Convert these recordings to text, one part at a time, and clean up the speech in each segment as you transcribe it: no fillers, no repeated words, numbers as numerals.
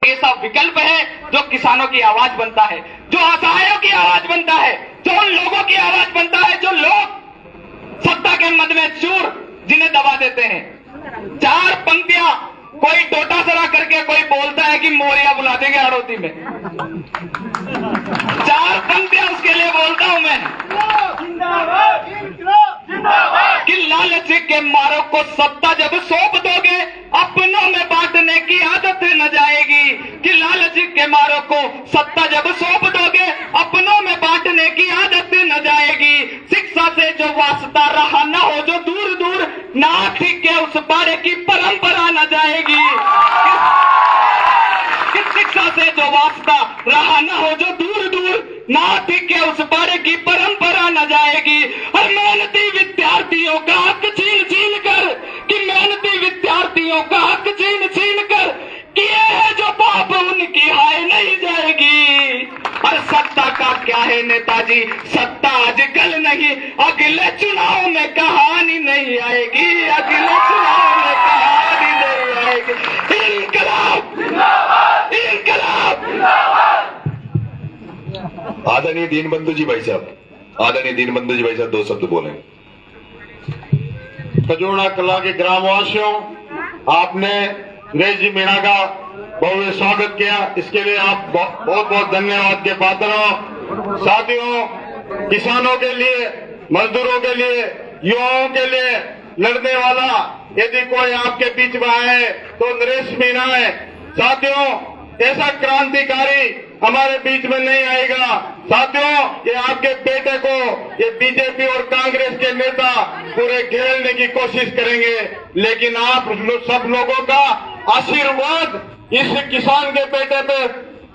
ऐसा विकल्प है जो किसानों की आवाज बनता है, जो असहायों की आवाज बनता है, जो उन लोगों की आवाज बनता है जो लोग सत्ता के मद में चूर जिन्हें दबा देते हैं। चार पंक्तियां कोई टोटा सरा करके कोई बोलता है कि मोरिया बुला देंगे हड़ौती में, चार पंक्तियां उसके लिए बोलता हूं मैं कि लालच के मारों को सत्ता जब सौंप दोगे अपनों में बांटने की आदत न जाएगी, कि लालच के मारों को सत्ता जब सौंप दोगे अपनों में बांटने की आदत न जाएगी। शिक्षा से जो वास्ता रहा न हो जो दूर दूर नाथ के उस बारे की परंपरा न जाएगी, कि शिक्षा से जो वास्ता रहा न हो जो दूर दूर नाथ के उस बारे की परंपरा न जाएगी। और मेहनती विद्यार्थियों का हक छीन छीन कर, कि मेहनती विद्यार्थियों का हक छीन छीन कर किए है जो पाप उनकी हाय नहीं जाएगी। और सत्ता का क्या है नेताजी, सत्ता आजकल नहीं अगले चुनाव में कहानी नहीं आएगी, अगले चुनाव में कहानी नहीं आएगी। इनकलाब इनकलाब। आदरणीय दीनबंधु जी भाई साहब, आदरणीय दीनबंधु जी भाई साहब 2 शब्द बोलें। खजूरना कला के ग्रामवासियों, आपने नरेश जी मीणा का भव्य स्वागत किया, इसके लिए आप बहुत बहुत धन्यवाद के पात्र हो। साथियों, किसानों के लिए, मजदूरों के लिए, युवाओं के लिए लड़ने वाला यदि कोई आपके बीच में आए तो नरेश मीणा है। साथियों, ऐसा क्रांतिकारी हमारे बीच में नहीं आएगा। साथियों, ये आपके बेटे को ये बीजेपी और कांग्रेस के नेता पूरे घेरने की कोशिश करेंगे, लेकिन आप सब लोगों का आशीर्वाद इस किसान के बेटे पे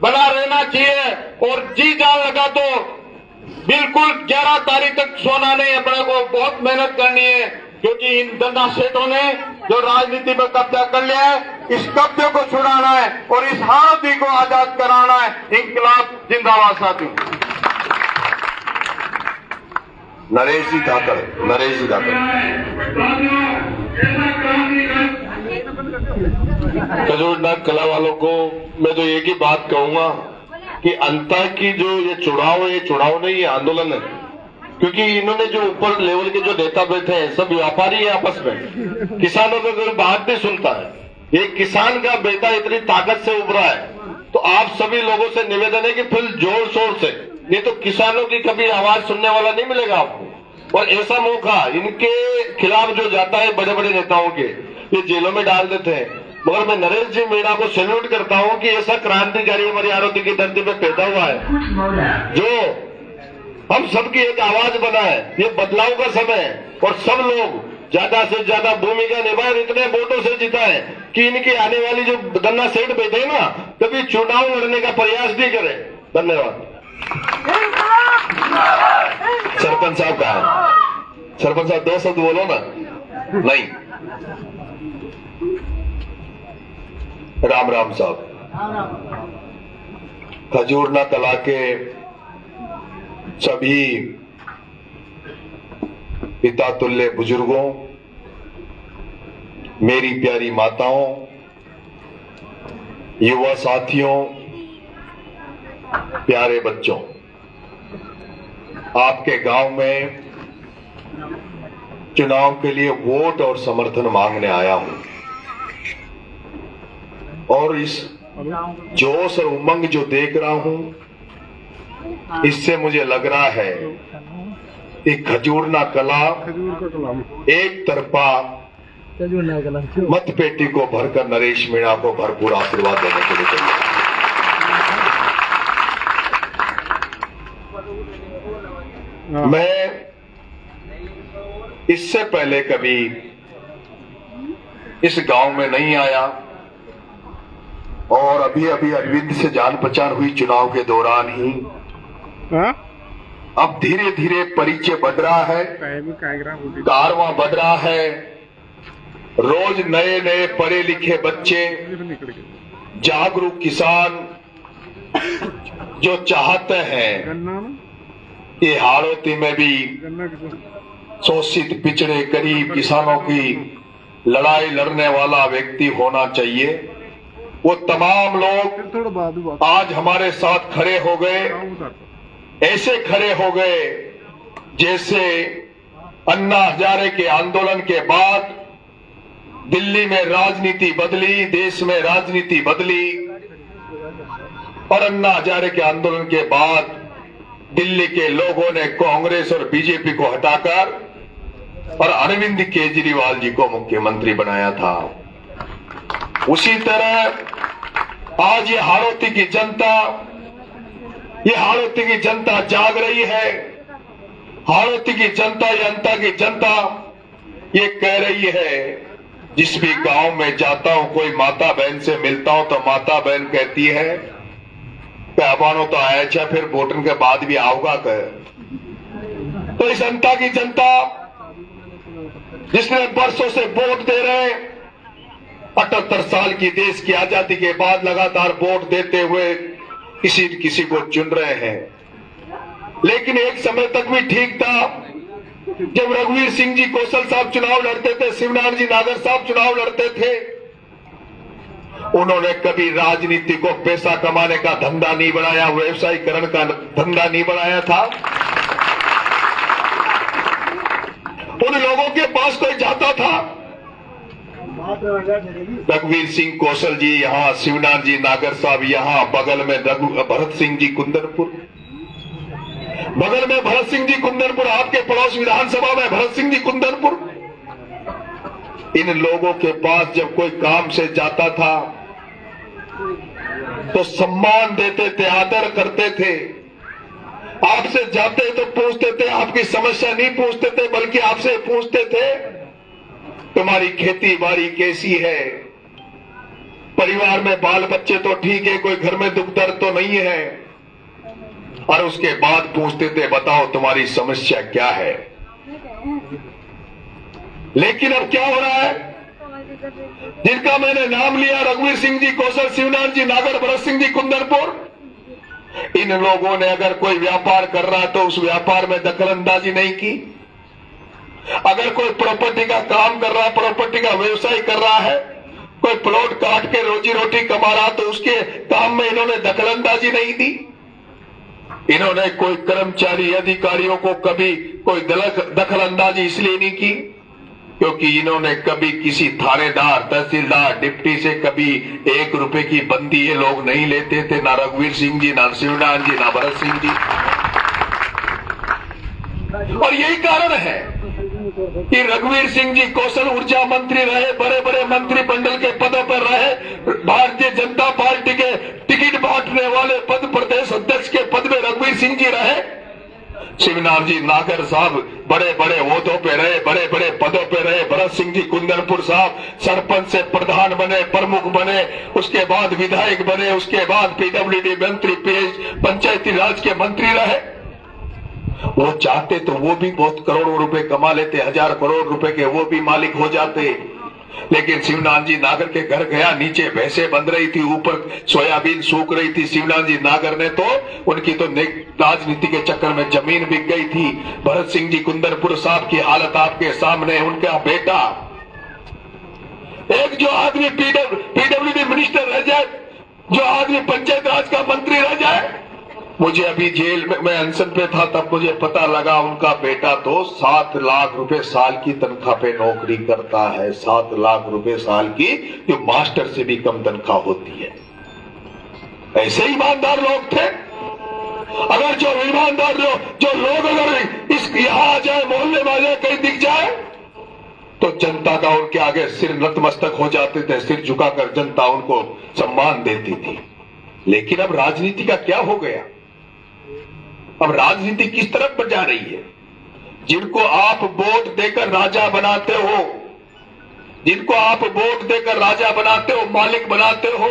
बना रहना चाहिए। और जी जान लगा तो बिल्कुल 11 तारीख तक सोना नहीं, अपने को बहुत मेहनत करनी है, क्योंकि इन धंधा सेठों ने जो राजनीति पर कब्जा कर लिया है, इस कब्जे को छुड़ाना है और इस हालती को आजाद कराना है। इंकलाब जिंदाबाद। साथियों, नरेश जी धाकड़, नरेश जी धाकड़। खजूरना कला वालों को मैं तो एक ही बात कहूंगा कि अंतर की जो ये चुनाव है, ये चुनाव नहीं, ये आंदोलन है। क्योंकि इन्होंने जो ऊपर लेवल के जो नेता बैठे हैं सब व्यापारी है आपस में, किसानों का कोई बात नहीं सुनता है। एक किसान का बेटा इतनी ताकत से उभरा है, तो आप सभी लोगों से निवेदन है कि फिर जोर शोर से, नहीं तो किसानों की कभी आवाज सुनने वाला नहीं मिलेगा आपको। और ऐसा मौका इनके खिलाफ जो जाता है बड़े बड़े नेताओं के, ये जेलों में डाल देते हैं। मगर मैं नरेश जी मीणा को सैल्यूट करता हूं कि ऐसा क्रांतिकारी हमारी आरोती की धरती पे पैदा हुआ है जो हम सबकी एक आवाज बना है। ये बदलाव का समय है और सब लोग ज्यादा से ज्यादा भूमिका निभाए, इतने वोटों से जीता है कि इनकी आने वाली जो गन्ना सेठ बैठे ना, कभी चुनाव लड़ने का प्रयास भी करें। धन्यवाद। सरपंच साहब कहा है? सरपंच साहब 2 शब्द बोलो ना। नहीं, राम राम साहब। खजूरना कला के सभी पिता तुल्य बुजुर्गों, मेरी प्यारी माताओं, युवा साथियों, प्यारे बच्चों, आपके गांव में चुनाव के लिए वोट और समर्थन मांगने आया हूं। और इस जोश और उमंग जो देख रहा हूं, इससे मुझे लग रहा है कि खजूरना कला एक तरफा मत पेटी को भरकर नरेश मीणा को भरपूर आशीर्वाद देने के लिए चाहिए। मैं इससे पहले कभी इस गांव में नहीं आया और अभी अभी अरविंद से जान पहचान हुई चुनाव के दौरान ही। अब धीरे धीरे परिचय बढ़ रहा है, कारवां बढ़ रहा है। रोज नए नए पढ़े लिखे बच्चे, जागरूक किसान जो चाहते हैं ये हाड़ौती में भी शोषित पिछड़े गरीब किसानों की लड़ाई लड़ने वाला व्यक्ति होना चाहिए। वो तमाम लोग आज हमारे साथ खड़े हो गए, ऐसे खड़े हो गए जैसे अन्ना हजारे के आंदोलन के बाद दिल्ली में राजनीति बदली, देश में राजनीति बदली, और अन्ना हजारे के आंदोलन के बाद दिल्ली के लोगों ने कांग्रेस और बीजेपी को हटाकर और अरविंद केजरीवाल जी को मुख्यमंत्री बनाया था। उसी तरह आज ये हाड़ौती की जनता जाग रही है। हाड़ौती की जनता, जनता की जनता ये कह रही है, जिस भी गांव में जाता हूं कोई माता बहन से मिलता हूं तो माता बहन कहती है पैबानो तो आया छे, फिर वोटन के बाद भी आओगा कह। तो इस जनता की जनता जिसने वर्षों से वोट दे रहे, 78 साल की देश की आजादी के बाद लगातार वोट देते हुए किसी को चुन रहे हैं। लेकिन एक समय तक भी ठीक था जब रघुवीर सिंह जी कौशल साहब चुनाव लड़ते थे, शिवनारायण जी नागर साहब चुनाव लड़ते थे। उन्होंने कभी राजनीति को पैसा कमाने का धंधा नहीं बनाया, व्यवसायीकरण का धंधा नहीं बनाया था। उन लोगों के पास कोई जाता था, रघुवीर सिंह कौशल जी यहां, शिवनारायण जी नागर साहब यहां, बगल में भरत सिंह जी कुंदनपुर, बगल में भरत सिंह जी कुंदनपुर, आपके पड़ोस विधानसभा में भरत सिंह जी कुंदनपुर। इन लोगों के पास जब कोई काम से जाता था तो सम्मान देते थे, आदर करते थे। आपसे जाते तो पूछते थे, आपकी समस्या नहीं पूछते थे बल्कि आपसे पूछते थे तुम्हारी खेती बाड़ी कैसी है, परिवार में बाल बच्चे तो ठीक है, कोई घर में दुख दर्द तो नहीं है, और उसके बाद पूछते थे बताओ तुम्हारी समस्या क्या है। लेकिन अब क्या हो रहा है, जिनका मैंने नाम लिया, रघुवीर सिंह जी कौशल, शिवनारायण जी नागर, भरत सिंह जी कुंदनपुर, इन लोगों ने अगर कोई व्यापार कर रहा है तो उस व्यापार में दखलंदाजी नहीं की। अगर कोई प्रॉपर्टी का काम कर रहा है, प्रॉपर्टी का व्यवसाय कर रहा है, कोई प्लॉट काट के रोजी रोटी कमा रहा तो उसके काम में इन्होंने दखलंदाजी नहीं दी। इन्होंने कोई कर्मचारी अधिकारियों को कभी कोई दखलंदाजी इसलिए नहीं की क्योंकि इन्होंने कभी किसी थानेदार, तहसीलदार, डिप्टी से कभी 1 रुपए की बंदी ये लोग नहीं लेते थे, ना रघुवीर सिंह जी, ना शिवनारायण जी, ना भरत सिंह जी। और यही कारण है कि रघुवीर सिंह जी कौशल ऊर्जा मंत्री रहे, बड़े बड़े मंत्रिमंडल के पदों पर रहे, भारतीय जनता पार्टी के टिकट बांटने वाले पद, प्रदेश अध्यक्ष के पद में रघुवीर सिंह जी रहे। शिवनारायण जी नागर साहब बड़े बड़े ओहदों पे रहे, बड़े बड़े पदों पे रहे। भरत सिंह जी कुंदनपुर साहब सरपंच से प्रधान बने, प्रमुख बने, उसके बाद विधायक बने, उसके बाद पीडब्ल्यूडी मंत्री, पंचायती राज के मंत्री रहे। वो चाहते तो वो भी बहुत करोड़ों रुपए कमा लेते, 1000 करोड़ रुपए के वो भी मालिक हो जाते। लेकिन शिवनारायण जी नागर के घर गया, नीचे भैंसें बंध रही थी, ऊपर सोयाबीन सूख रही थी। शिवनारायण जी नागर ने तो उनकी तो राजनीति के चक्कर में जमीन बिक गई थी। भरत सिंह जी कुंदनपुर साहब की हालत आपके सामने, उनका बेटा, एक जो आदमी पीडब्ल्यूडी मिनिस्टर रह जाए, जो आदमी पंचायत राज का मंत्री रह जाए। मुझे अभी जेल में, मैं अनशन पे था तब मुझे पता लगा उनका बेटा तो 7 लाख रुपए साल की तनख्वाह पे नौकरी करता है। 7 लाख रुपए साल की, जो मास्टर से भी कम तनख्वाह होती है। ऐसे ईमानदार लोग थे। अगर जो ईमानदार जो लोग अगर इस यहाँ आ जाए, मोहल्ले में आ जाए, कहीं दिख जाए तो जनता का उनके आगे सिर नतमस्तक हो जाते थे, सिर झुकाकर जनता उनको सम्मान देती थी। लेकिन अब राजनीति का क्या हो गया, अब राजनीति किस तरफ पर जा रही है। जिनको आप वोट देकर राजा बनाते हो, जिनको आप वोट देकर राजा बनाते हो, मालिक बनाते हो,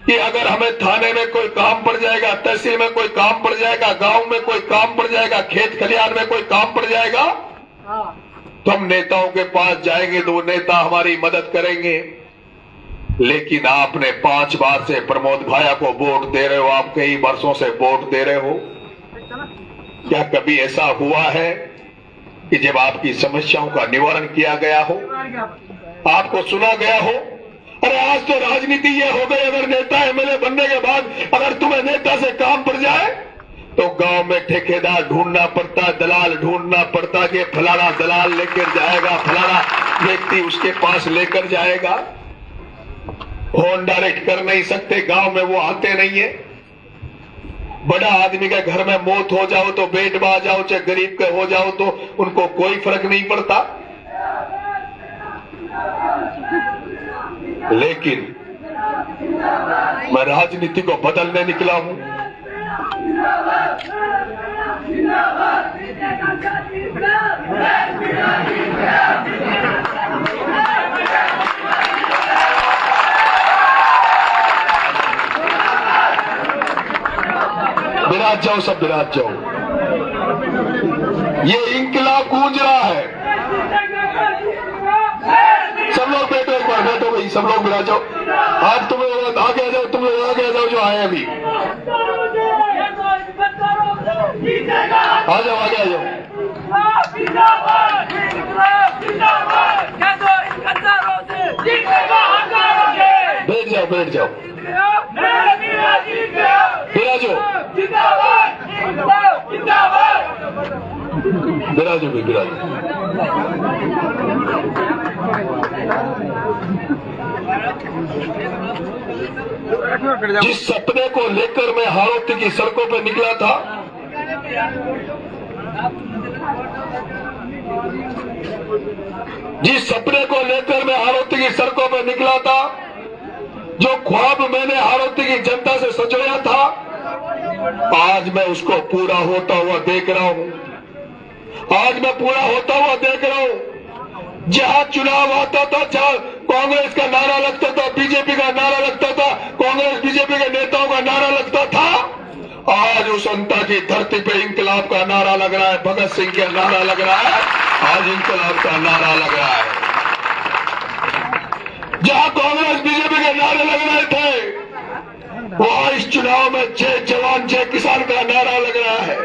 कि अगर हमें थाने में कोई काम पड़ जाएगा, तहसील में कोई काम पड़ जाएगा, गांव में कोई काम पड़ जाएगा, खेत खलिहान में कोई काम पड़ जाएगा, तो हम नेताओं के पास जाएंगे तो वो नेता हमारी मदद करेंगे। लेकिन आपने 5 बार से प्रमोद भाया को वोट दे रहे हो, आप कई वर्षों से वोट दे रहे हो। क्या कभी ऐसा हुआ है कि जब आपकी समस्याओं का निवारण किया गया हो, आपको सुना गया हो, अरे आज तो राजनीति ये हो गई, अगर नेता एमएलए बनने के बाद अगर तुम्हें नेता से काम पड़ जाए तो गांव में ठेकेदार ढूंढना पड़ता है, दलाल ढूंढना पड़ता है कि फलाना दलाल लेकर जाएगा, फलाना व्यक्ति उसके पास लेकर जाएगा। फोन डायरेक्ट कर नहीं सकते, गांव में वो आते नहीं है। बड़ा आदमी के घर में मौत हो जाओ तो बेट बा जाओ, चाहे गरीब के हो जाओ तो उनको कोई फर्क नहीं पड़ता। लेकिन मैं राजनीति को बदलने निकला हूं। विराज जाओ, सब विराज जाओ। ये इंकलाब गूंज रहा है। सब लोग बैठो, एक बार बैठो भाई, सब लोग विराज जाओ। आप तुम लोग आगे आ जाओ, तुम लोग आगे आ जाओ जो आए अभी। आ जाओ, आगे आ जाओ। बैठ जाओ, बैठ जाओ, विराजो, विराजो भाई, विराजो। जिस सपने को लेकर मैं हाड़ौती की सड़कों पर निकला था, जिस सपने को लेकर मैं हाड़ौती की सड़कों पर निकला था, जो ख्वाब मैंने हाड़ौती की जनता से सजोया था, आज मैं उसको पूरा होता हुआ देख रहा हूं। आज मैं पूरा होता हुआ देख रहा हूं। जहां चुनाव आता था, जहां कांग्रेस का नारा लगता था, बीजेपी का नारा लगता था, कांग्रेस बीजेपी के नेताओं का नारा लगता था, आज उस अंता की धरती पे इंकलाब का नारा लग रहा है, भगत सिंह का नारा लग रहा है, आज इंकलाब का नारा लग रहा है। जहां कांग्रेस बीजेपी के नारे लग रहे थे, वहां इस चुनाव में जय जवान जय किसान का नारा लग रहा है।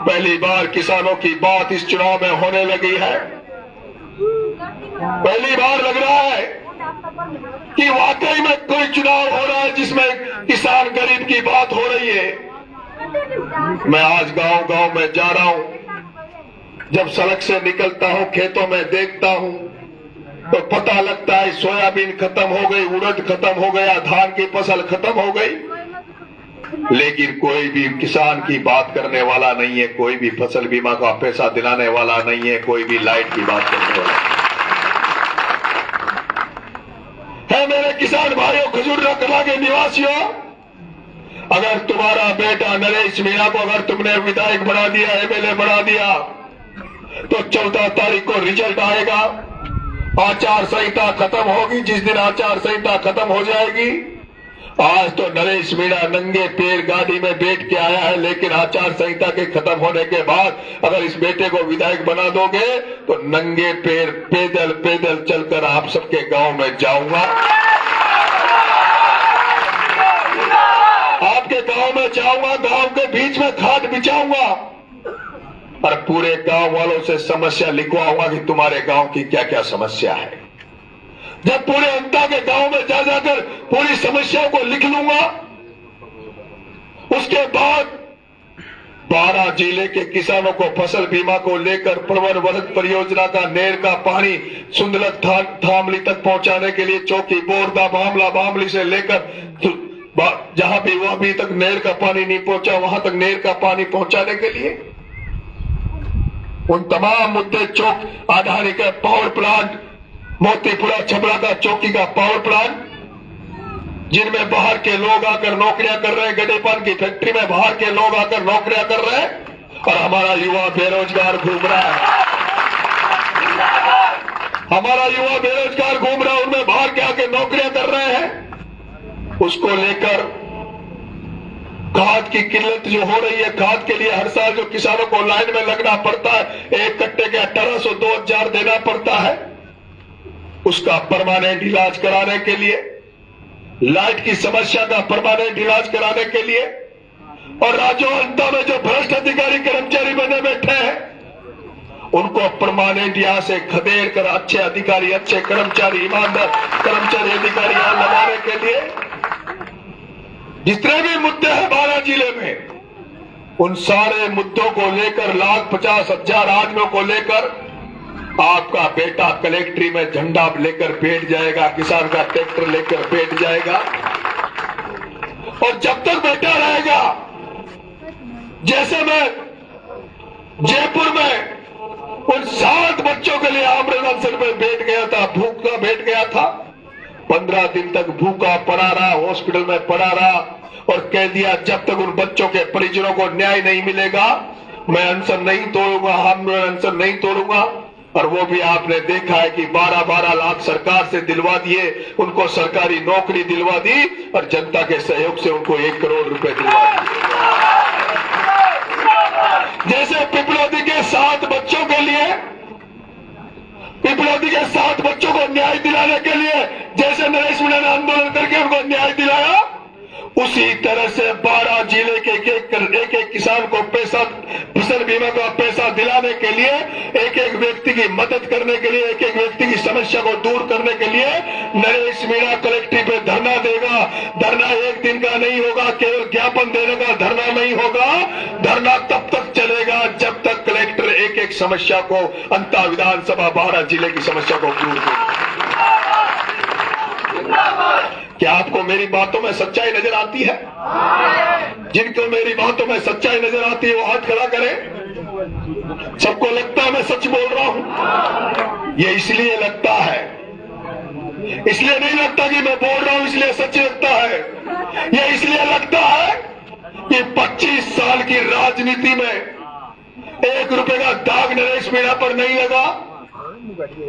पहली बार किसानों की बात इस चुनाव में होने लगी है। पहली बार लग रहा है कि वाकई में कोई चुनाव हो रहा है जिसमें किसान गरीब की बात हो रही है। मैं आज गांव गांव में जा रहा हूं। जब सड़क से निकलता हूं, खेतों में देखता हूं, तो पता लगता है सोयाबीन खत्म हो गई, उड़द खत्म हो गया, धान की फसल खत्म हो गई, लेकिन कोई भी किसान की बात करने वाला नहीं है, कोई भी फसल बीमा का पैसा दिलाने वाला नहीं है, कोई भी लाइट की बात करने वाला है। मेरे किसान भाइयों, खजूर कला के निवासियों, अगर तुम्हारा बेटा नरेश मीणा को अगर तुमने विधायक बना दिया, एमएलए बना दिया, तो 14 तारीख को रिजल्ट आएगा। आचार संहिता खत्म होगी। जिस दिन आचार संहिता खत्म हो जाएगी, आज तो नरेश मीणा नंगे पैर गाड़ी में बैठ के आया है, लेकिन आचार संहिता के खत्म होने के बाद अगर इस बेटे को विधायक बना दोगे तो नंगे पैर पैदल पैदल चलकर आप सबके गांव में जाऊंगा, आपके गांव में जाऊंगा, गांव के बीच में खाट बिछाऊंगा और पूरे गांव वालों से समस्या लिखवाऊंगा कि तुम्हारे गांव की क्या क्या समस्या है। जब पूरे अंता के गांव में जा जाकर पूरी समस्याओं को लिख लूंगा, उसके बाद 12 जिले के किसानों को फसल बीमा को लेकर प्रवर वर्ग परियोजना का नहर का पानी सुंदलक थामली तक पहुंचाने के लिए चौकी बोरदा बामला से लेकर जहां भी वहां भी तक नहर का पानी नहीं पहुंचा, वहां तक नहर का पानी पहुंचाने के लिए उन तमाम मुद्दे, चौक आधारी का पावर प्लांट, मोतीपुरा छबड़ा का चौकी का पावर प्लांट, जिनमें बाहर के लोग आकर नौकरियां कर रहे हैं, गडेपान की फैक्ट्री में बाहर के लोग आकर नौकरियां कर रहे हैं और हमारा युवा बेरोजगार घूम रहा है। हमारा युवा बेरोजगार घूम रहा है, उनमें बाहर के आके नौकरियां कर रहे हैं। उसको लेकर खाद की किल्लत जो हो रही है, खाद के लिए हर साल जो किसानों को लाइन में लगना पड़ता है, एक कट्टे के 1800 2000 देना पड़ता है, उसका परमानेंट इलाज कराने के लिए, लाइट की समस्या का परमानेंट इलाज कराने के लिए, और राज्यों अंता में जो भ्रष्ट अधिकारी कर्मचारी बने बैठे हैं उनको परमानेंट यहां से खदेड़ कर अच्छे अधिकारी, अच्छे कर्मचारी, ईमानदार कर्मचारी अधिकारी यहां लगाने के लिए जितने भी मुद्दे हैं बारां जिले में, उन सारे मुद्दों को लेकर 1,50,000 आदमियों को लेकर आपका बेटा कलेक्ट्री में झंडा लेकर बैठ जाएगा, किसान का ट्रैक्टर लेकर बैठ जाएगा। और जब तक बैठा रहेगा, जैसे मैं जयपुर में उन 7 बच्चों के लिए आमरण अनशन में बैठ गया था, भूखा बैठ गया था, 15 दिन तक भूखा पड़ा रहा, हॉस्पिटल में पड़ा रहा और कह दिया जब तक उन बच्चों के परिजनों को न्याय नहीं मिलेगा मैं अनशन नहीं तोड़ूंगा, आमरण अनशन नहीं तोड़ूंगा। और वो भी आपने देखा है कि 12-12 लाख सरकार से दिलवा दिए, उनको सरकारी नौकरी दिलवा दी और जनता के सहयोग से उनको 1 करोड़ रुपए दिलवा दिए। जैसे पिपलोदी के 7 बच्चों के लिए, पिपलोदी के 7 बच्चों को न्याय दिलाने के लिए जैसे नरेश मीणा ने आंदोलन करके उनको न्याय दिलाया, उसी तरह से 12 जिले के एक किसान को पैसा, फसल बीमा का पैसा दिलाने के लिए, एक व्यक्ति की मदद करने के लिए, एक व्यक्ति की समस्या को दूर करने के लिए नरेश मीणा कलेक्ट्री पे धरना देगा। धरना 1 दिन का नहीं होगा, केवल ज्ञापन देने का धरना नहीं होगा। धरना तब तक चलेगा जब तक कलेक्टर एक समस्या को, अंतर विधानसभा 12 जिले की समस्या को दूर करे। क्या आपको मेरी बातों में सच्चाई नजर आती है? जिनको मेरी बातों में सच्चाई नजर आती है वो हाथ खड़ा करें। सबको लगता है मैं सच बोल रहा हूं? ये इसलिए लगता है, इसलिए नहीं लगता कि मैं बोल रहा हूं इसलिए सच लगता है। ये इसलिए लगता है कि 25 साल की राजनीति में 1 रुपए का दाग नरेश मीणा पर नहीं लगा।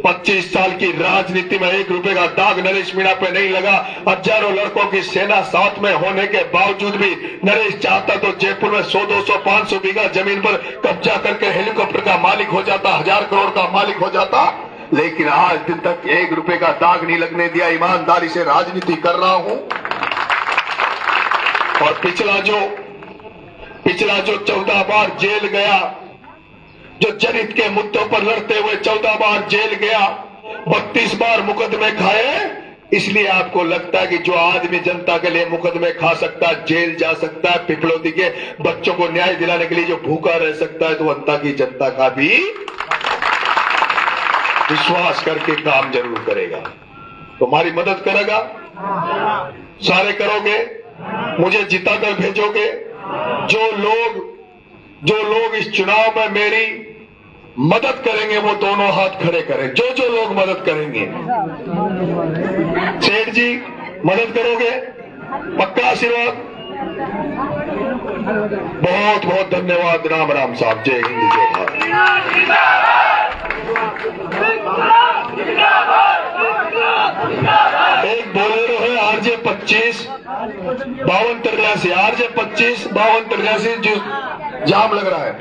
25 साल की राजनीति में 1 रुपए का दाग नरेश मीणा पे नहीं लगा। हजारों लड़कों की सेना साथ में होने के बावजूद भी नरेश चाहता तो जयपुर में 100, 200, 500 बीघा जमीन पर कब्जा करके हेलीकॉप्टर का मालिक हो जाता, 1000 करोड़ का मालिक हो जाता। लेकिन आज दिन तक 1 रुपए का दाग नहीं लगने दिया। ईमानदारी से राजनीति कर रहा हूं। और पिछला जो 14 बार जेल गया, जो जनहित के मुद्दों पर लड़ते हुए 14 बार जेल गया, 32 बार मुकदमे खाए, इसलिए आपको लगता है कि जो आदमी जनता के लिए मुकदमे खा सकता है, जेल जा सकता है, पिपलोदी के बच्चों को न्याय दिलाने के लिए जो भूखा रह सकता है, तो अंता की जनता का भी विश्वास करके काम जरूर करेगा। तुम्हारी मदद करेगा, सारे करोगे, मुझे जिताकर भेजोगे। जो लोग इस चुनाव में मेरी मदद करेंगे वो दोनों हाथ खड़े करें। जो लोग मदद करेंगे, सेठ जी मदद करोगे? पक्का आशीर्वाद? बहुत बहुत धन्यवाद। राम राम साहब। जय हिंद, जय भारत। एक बोलेरो है RJ 25 5283, RJ 25 5283 जो जाम लग रहा है।